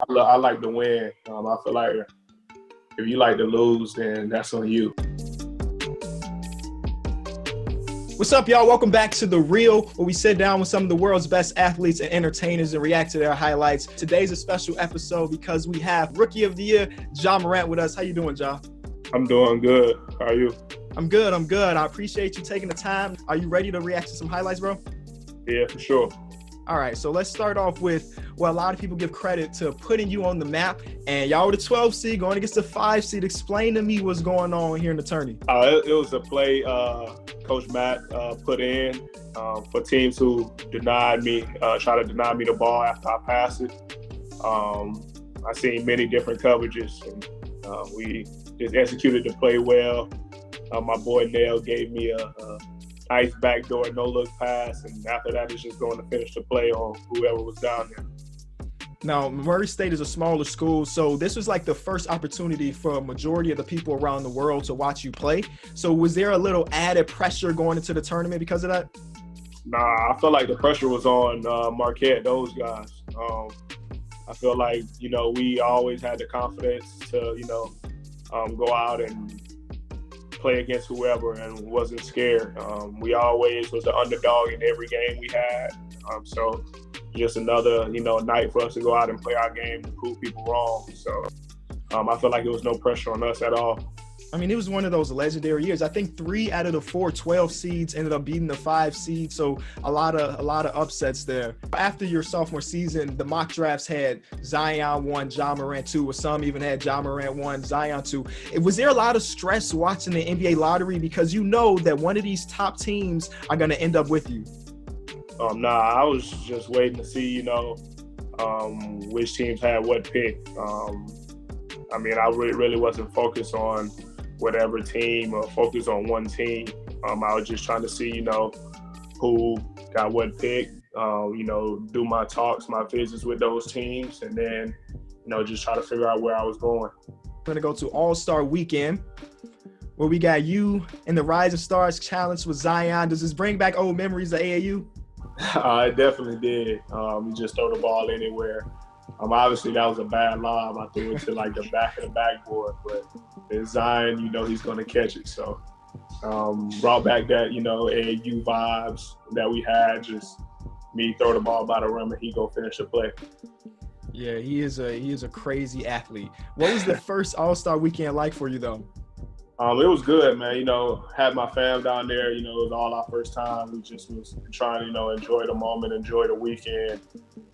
I like to win. I feel like if you like to lose, then that's on you. What's up, y'all? Welcome back to The Reel, where we sit down with some of the world's best athletes and entertainers and react to their highlights. Today's a special episode because we have Rookie of the Year, Ja Morant, with us. How you doing, Ja? I'm doing good. How are you? I'm good. I appreciate you taking the time. Are you ready to react to some highlights, bro? Yeah, for sure. All right, so let's start off with, well, a lot of people give credit to putting you on the map, and y'all were the 12 seed going against the 5 seed. Explain to me what's going on here in the tourney. It was a play Coach Matt put in for teams who denied me, try to deny me the ball after I pass it. I seen many different coverages, and we just executed the play well. My boy Nail gave me a nice backdoor no-look pass, and after that, it's just going to finish the play on whoever was down there. Now, Murray State is a smaller school, so this was like the first opportunity for a majority of the people around the world to watch you play. So was there a little added pressure going into the tournament because of that? Nah, I feel like the pressure was on Marquette, those guys. I feel like, we always had the confidence to, go out and play against whoever and wasn't scared. We always was the underdog in every game we had. So just another, night for us to go out and play our game and prove people wrong. So I feel like there was no pressure on us at all. I mean, it was one of those legendary years. I think 3 out of the 4 12 seeds ended up beating the 5 seed. So a lot of upsets there. After your sophomore season, the mock drafts had Zion 1, Ja Morant 2, or some even had Ja Morant 1, Zion 2. Was there a lot of stress watching the NBA lottery because you know that one of these top teams are going to end up with you? Nah, I was just waiting to see, which teams had what pick. I really wasn't focused on whatever team or focus on one team. I was just trying to see, who got what pick, do my talks, my visits with those teams, and then, just try to figure out where I was going. We're going to go to All-Star Weekend, where we got you in the Rising Stars Challenge with Zion. Does this bring back old memories of AAU? It definitely did. You just throw the ball anywhere. Obviously, that was a bad lob. I threw it to like the back of the backboard, but it's Zion, he's going to catch it. So brought back that, AAU vibes that we had, just me throw the ball by the rim and he go finish the play. Yeah, he is a crazy athlete. What was the first All-Star Weekend like for you, though? It was good, man. Had my fam down there. It was all our first time. We just was trying to, enjoy the moment, enjoy the weekend,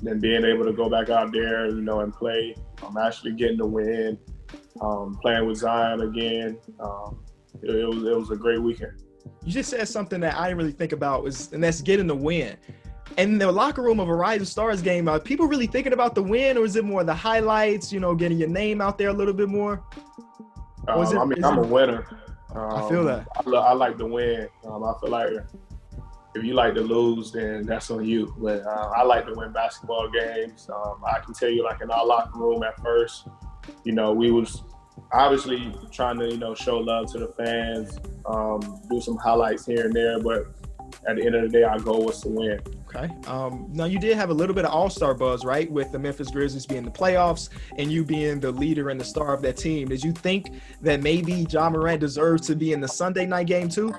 then being able to go back out there, and play. Actually getting the win, playing with Zion again. It was a great weekend. You just said something that I didn't really think about, and that's getting the win. And the locker room of a Rising Stars game, are people really thinking about the win, or is it more the highlights, getting your name out there a little bit more? I'm a winner. I feel that. I like to win. I feel like if you like to lose, then that's on you. But I like to win basketball games. I can tell you, like in our locker room at first, we was obviously trying to, show love to the fans, do some highlights here and there. But at the end of the day, our goal was to win. Okay. Now, you did have a little bit of all-star buzz, right, with the Memphis Grizzlies being in the playoffs and you being the leader and the star of that team. Did you think that maybe Ja Morant deserves to be in the Sunday night game too?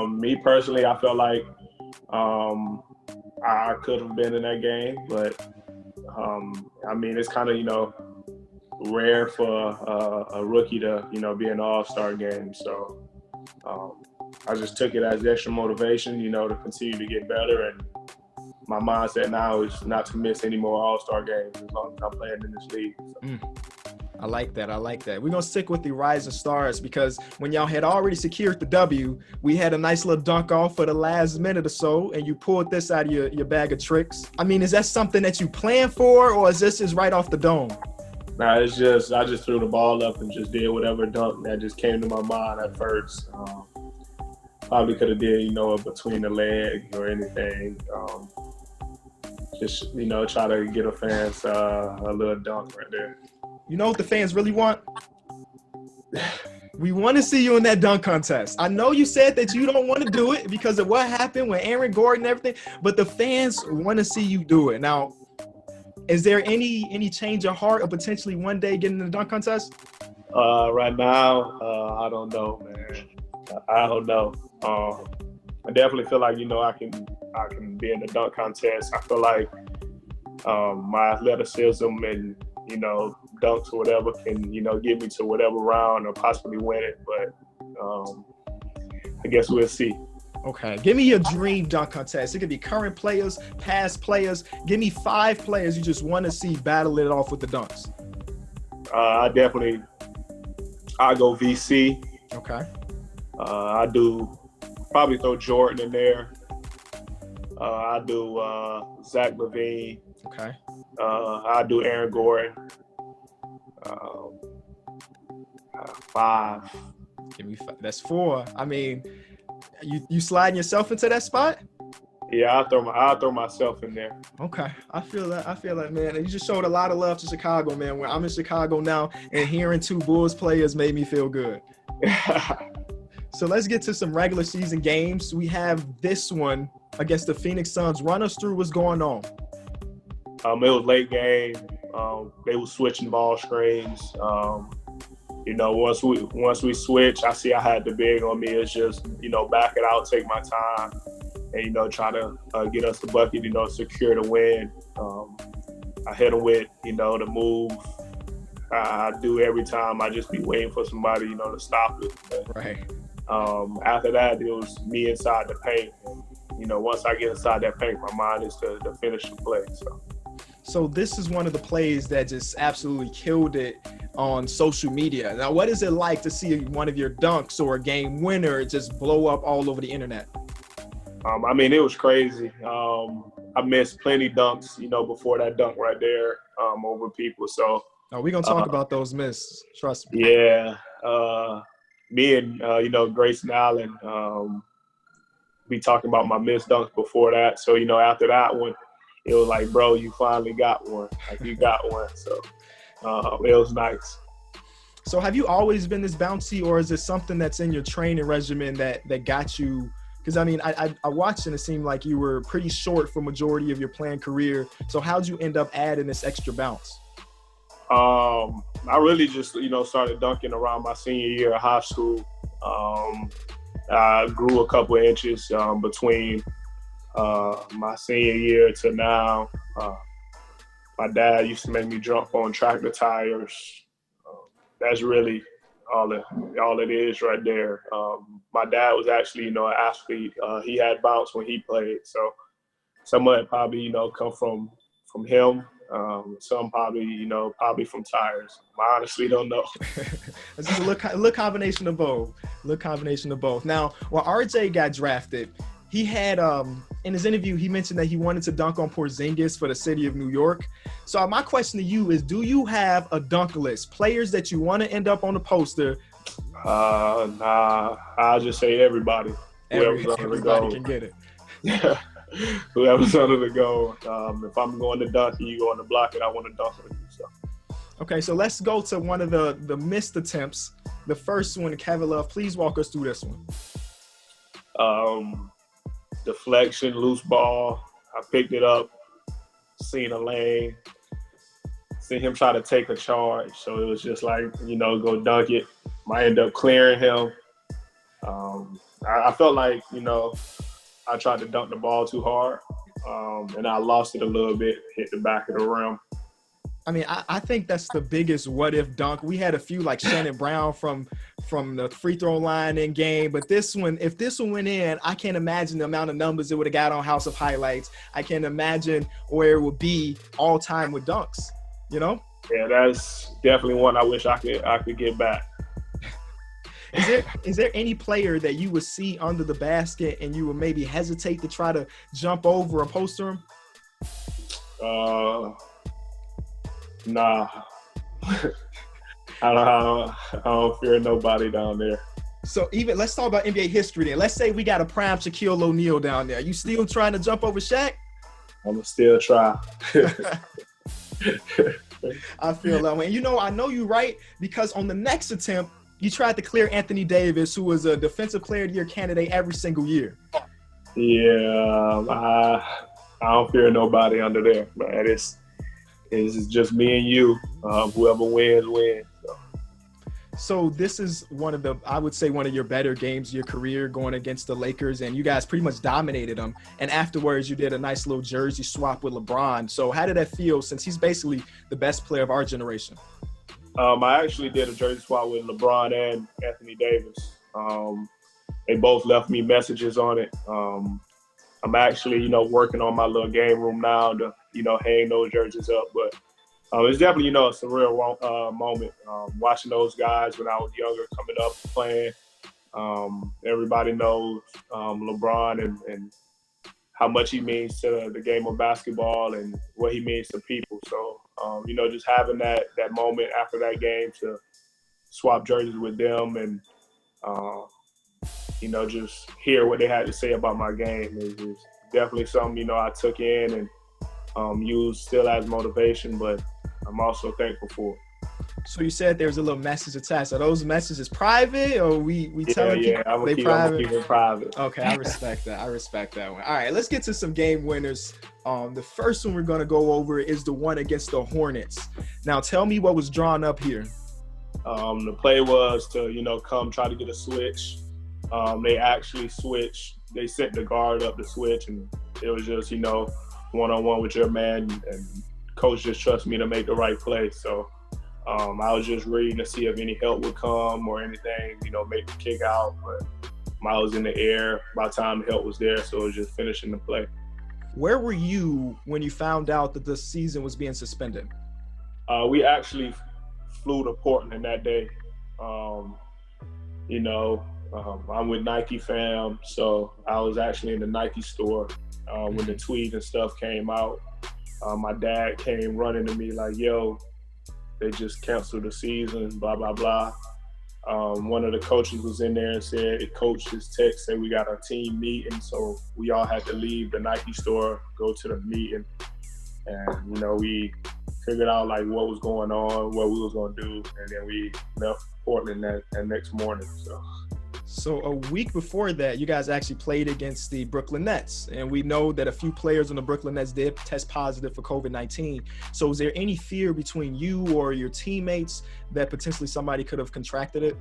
Me personally, I felt like I could have been in that game, but it's kind of, rare for a rookie to, be in an all-star game. So I just took it as extra motivation, to continue to get better. And my mindset now is not to miss any more all-star games as long as I'm playing in this league. So. I like that. We're going to stick with the Rising Stars because when y'all had already secured the W, we had a nice little dunk off for the last minute or so, and you pulled this out of your bag of tricks. Is that something that you planned for, or is this right off the dome? Nah, I just threw the ball up and just did whatever dunk that just came to my mind at first. Probably could have did, a between the legs or anything. Just, try to get a fans a little dunk right there. You know what the fans really want? We want to see you in that dunk contest. I know you said that you don't want to do it because of what happened with Aaron Gordon and everything, but the fans want to see you do it. Now, Is there any change of heart of potentially one day getting in the dunk contest? Right now, I don't know, man. I don't know. I definitely feel like, I can be in the dunk contest. I feel like my athleticism and, dunks or whatever can, get me to whatever round or possibly win it. But I guess we'll see. Okay, give me your dream dunk contest. It could be current players, past players. Give me 5 players you just want to see battle it off with the dunks. I go VC. Okay. I do probably throw Jordan in there. I do Zach LaVine. Okay. I do Aaron Gordon. 5. Give me 5. That's 4. I mean, you sliding yourself into that spot? Yeah, I'll throw myself in there. Okay, I feel that, man. And you just showed a lot of love to Chicago, man. Where I'm in Chicago now, and hearing 2 Bulls players made me feel good. So let's get to some regular season games. We have this one against the Phoenix Suns. Run us through what's going on. It was late game. They were switching ball screens. Once we switch, I see I had the big on me. It's just, back it out, take my time, and, try to get us the bucket, secure the win. I hit him with, the move. I do every time. I just be waiting for somebody, to stop it. But, right. After that, it was me inside the paint. And, once I get inside that paint, my mind is to finish the play. So this is one of the plays that just absolutely killed it on social media. Now, what is it like to see one of your dunks or a game winner just blow up all over the internet? It was crazy. I missed plenty dunks, before that dunk right there over people. So we're going to talk about those misses. Trust me. Yeah. Me and, Grayson Allen, be talking about my missed dunks before that. So, after that one, it was like, bro, you finally got one. Like, you got one. So it was nice. So have you always been this bouncy, or is it something that's in your training regimen that got you? Because, I watched and it seemed like you were pretty short for majority of your playing career. So how'd you end up adding this extra bounce? I really just, started dunking around my senior year of high school. I grew a couple of inches between my senior year to now. My dad used to make me jump on tractor tires. That's really all it is right there. My dad was actually, an athlete. He had bounce when he played. So some of it probably, come from him. Some probably from tires. I honestly don't know. It's just a look combination of both. Now, when RJ got drafted, he had in his interview, he mentioned that he wanted to dunk on Porzingis for the city of New York. So my question to you is, do you have a dunk list? Players that you want to end up on the poster? Nah, I'll just say everybody. Everybody can get it. Yeah. Whoever's under the goal. If I'm going to dunk and you go on the block and I want to dunk on you. So. Okay, so let's go to one of the missed attempts. The first one, Kevin Love. Please walk us through this one. Deflection, loose ball. I picked it up, seen a lane, seen him try to take a charge. So it was just like, go dunk it. Might end up clearing him. I felt like, I tried to dunk the ball too hard, and I lost it a little bit, hit the back of the rim. I think that's the biggest what-if dunk. We had a few like Shannon Brown from the free throw line in game, but this one, if this one went in, I can't imagine the amount of numbers it would have got on House of Highlights. I can't imagine where it would be all time with dunks, Yeah, that's definitely one I wish I could get back. Is there any player that you would see under the basket and you would maybe hesitate to try to jump over or poster him? Nah. I don't fear nobody down there. So let's talk about NBA history then. Let's say we got a prime Shaquille O'Neal down there. You still trying to jump over Shaq? I'm going to still try. I feel that way. And I know you're right, because on the next attempt, you tried to clear Anthony Davis, who was a Defensive Player of the Year candidate every single year. Yeah, I don't fear nobody under there, man. it's just me and you. Whoever wins, wins. So this is one of the, I would say, one of your better games of your career, going against the Lakers, and you guys pretty much dominated them. And afterwards, you did a nice little jersey swap with LeBron. So how did that feel, since he's basically the best player of our generation? I actually did a jersey swap with LeBron and Anthony Davis. They both left me messages on it. I'm actually, working on my little game room now to, hang those jerseys up. But it's definitely, a surreal moment. Watching those guys when I was younger, coming up, playing. Everybody knows LeBron and how much he means to the game of basketball and what he means to people. So, just having that moment after that game to swap jerseys with them and, just hear what they had to say about my game is definitely something, I took in and used still as motivation, but I'm also thankful for it. So you said there's a little message attached. Are those messages private, or we telling people I'm they private? I'm keep it private. Okay, I respect that. I respect that one. All right, let's get to some game winners. The first one we're going to go over is the one against the Hornets. Now, tell me what was drawn up here. The play was to, come try to get a switch. They actually switched. They sent the guard up to switch, and it was just, one-on-one with your man, and coach just trusts me to make the right play. So I was just reading to see if any help would come or anything, make the kick out. But I was in the air by the time the help was there, so it was just finishing the play. Where were you when you found out that the season was being suspended? We actually flew to Portland that day. I'm with Nike fam, so I was actually in the Nike store when the tweet and stuff came out. My dad came running to me like, yo, they just canceled the season, blah, blah, blah. One of the coaches was in there and said, coach, his text said we got our team meeting, so we all had to leave the Nike store, go to the meeting. And, we figured out like what was going on, what we was going to do, and then we left Portland that next morning. So a week before that, you guys actually played against the Brooklyn Nets. And we know that a few players on the Brooklyn Nets did test positive for COVID-19. So is there any fear between you or your teammates that potentially somebody could have contracted it?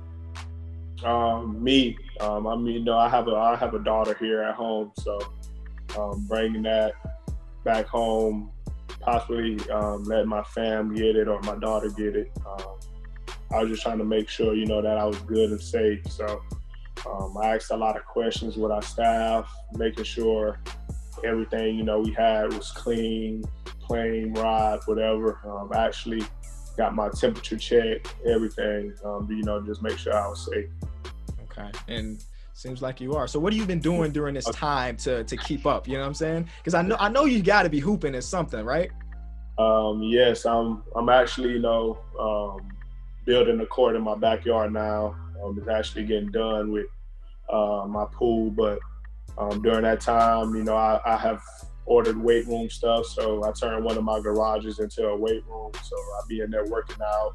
Me. I have a daughter here at home. So bringing that back home, possibly letting my fam get it or my daughter get it. I was just trying to make sure, that I was good and safe. So I asked a lot of questions with our staff, making sure everything, we had was clean, plane, ride, whatever. I actually got my temperature checked, everything, just make sure I was safe. Okay. And seems like you are. So what have you been doing during this time to keep up? You know what I'm saying? Because I know you got to be hooping at something, right? Yes, I'm actually, building a court in my backyard now. It's actually getting done with my pool, but during that time, I have ordered weight room stuff, so I turned one of my garages into a weight room, so I'll be in there working out.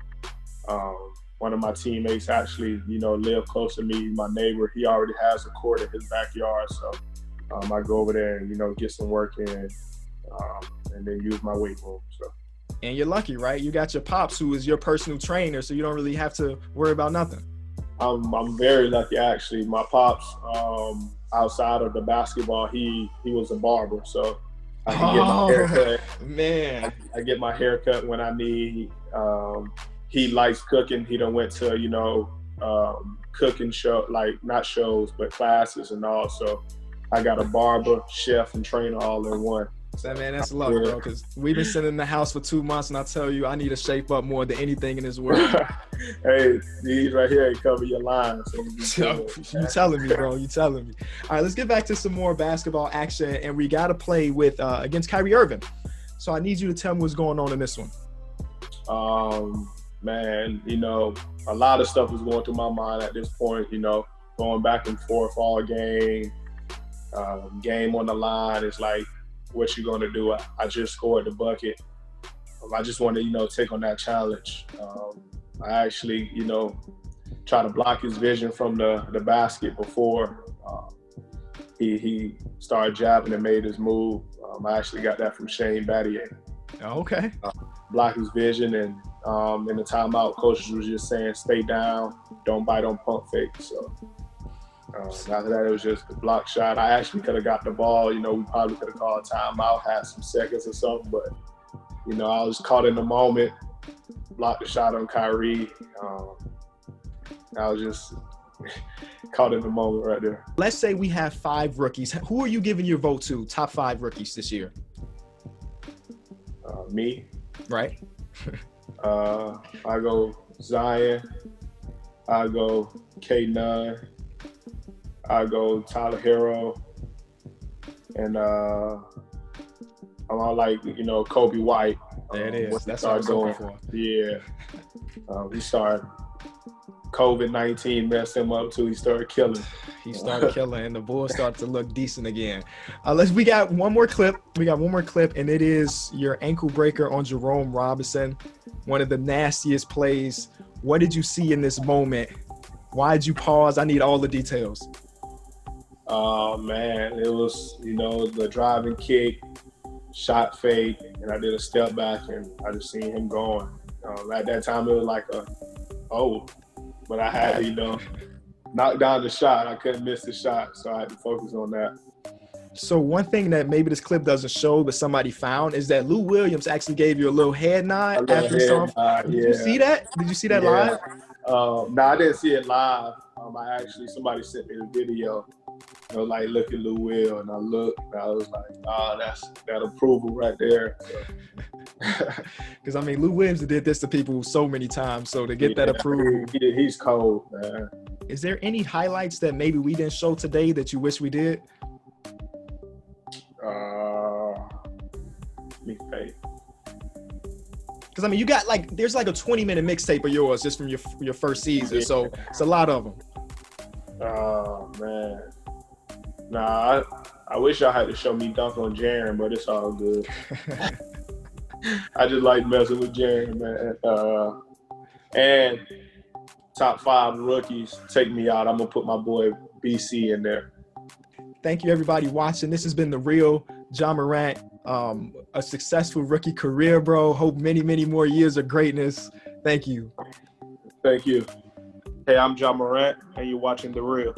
One of my teammates actually, live close to me, my neighbor, he already has a court in his backyard, so I go over there and, get some work in, and then use my weight room, so. And you're lucky, right? You got your pops who is your personal trainer, so you don't really have to worry about nothing. I'm very lucky, actually. My pops, outside of the basketball, he was a barber, so I can get my haircut. Man, I get my haircut when I need. He likes cooking. He done went to cooking show, like not shows but classes and all. So I got a barber, chef, and trainer all in one. So, man, that's luck, bro, because we've been sitting in the house for 2 months, and I tell you, I need to shape up more than anything in this world. Hey, these right here ain't cover your lines. So you telling me, bro. You telling me. All right, let's get back to some more basketball action, and we got to play with against KYRIE Irving. So I need you to tell me what's going on in this one. Man, a lot of stuff was going through my mind at this point, going back and forth all game, game on the line. It's like, what you gonna do? I just scored the bucket. I just want to, take on that challenge. I actually, try to block his vision from the basket before he started jabbing and made his move. I actually got that from Shane Battier. Okay. Block his vision, and in the timeout, coaches was just saying, stay down, don't bite on pump fake. So after that, it was just the block shot. I actually could have got the ball. You know, we probably could have called timeout, had some seconds or something, but, you know, I was caught in the moment, blocked the shot on KYRIE. I was just caught in the moment right there. Let's say we have 5 rookies. Who are you giving your vote to? Top 5 rookies this year? Me. Right. I go Zion. I go K9. I go Tyler Hero. And I'm all like, you know, Kobe White. There it is. That's what I was going for. Yeah. He started COVID-19 messed him up too. He started killing. He started killing, and the Bulls started to look decent again. We got one more clip. And it is your ankle breaker on Jerome Robinson. One of the nastiest plays. What did you see in this moment? Why did you pause? I need all the details. Oh man, it was, you know, the driving kick, shot fake, and I did a step back, and I just seen him going. At that time, it was like but I had to, you know, knock down the shot. I couldn't miss the shot, so I had to focus on that. So one thing that maybe this clip doesn't show, but somebody found, is that Lou Williams actually gave you a little head nod after the song. Did you see that? Did you see that live? No, I didn't see it live. Somebody sent me the video. You know, like, look at Lou Will, and I looked, and I was like, that's that approval right there. Because I mean, Lou Williams did this to people so many times, so to get that approval, he's cold, man. Is there any highlights that maybe we didn't show today that you wish we did? Because I mean, you got there's like a 20-minute mixtape of yours just from your first season, so it's a lot of them. Oh man, nah, I wish y'all had to show me dunk on Jaren, but it's all good. I just like messing with Jaren, man. And top 5 rookies, take me out. I'm gonna put my boy BC in there. Thank you, everybody watching. This has been The Real Ja Morant. A successful rookie career, bro. Hope many, many more years of greatness. Thank you. Thank you. Hey, I'm Ja Morant, and you're watching The Real.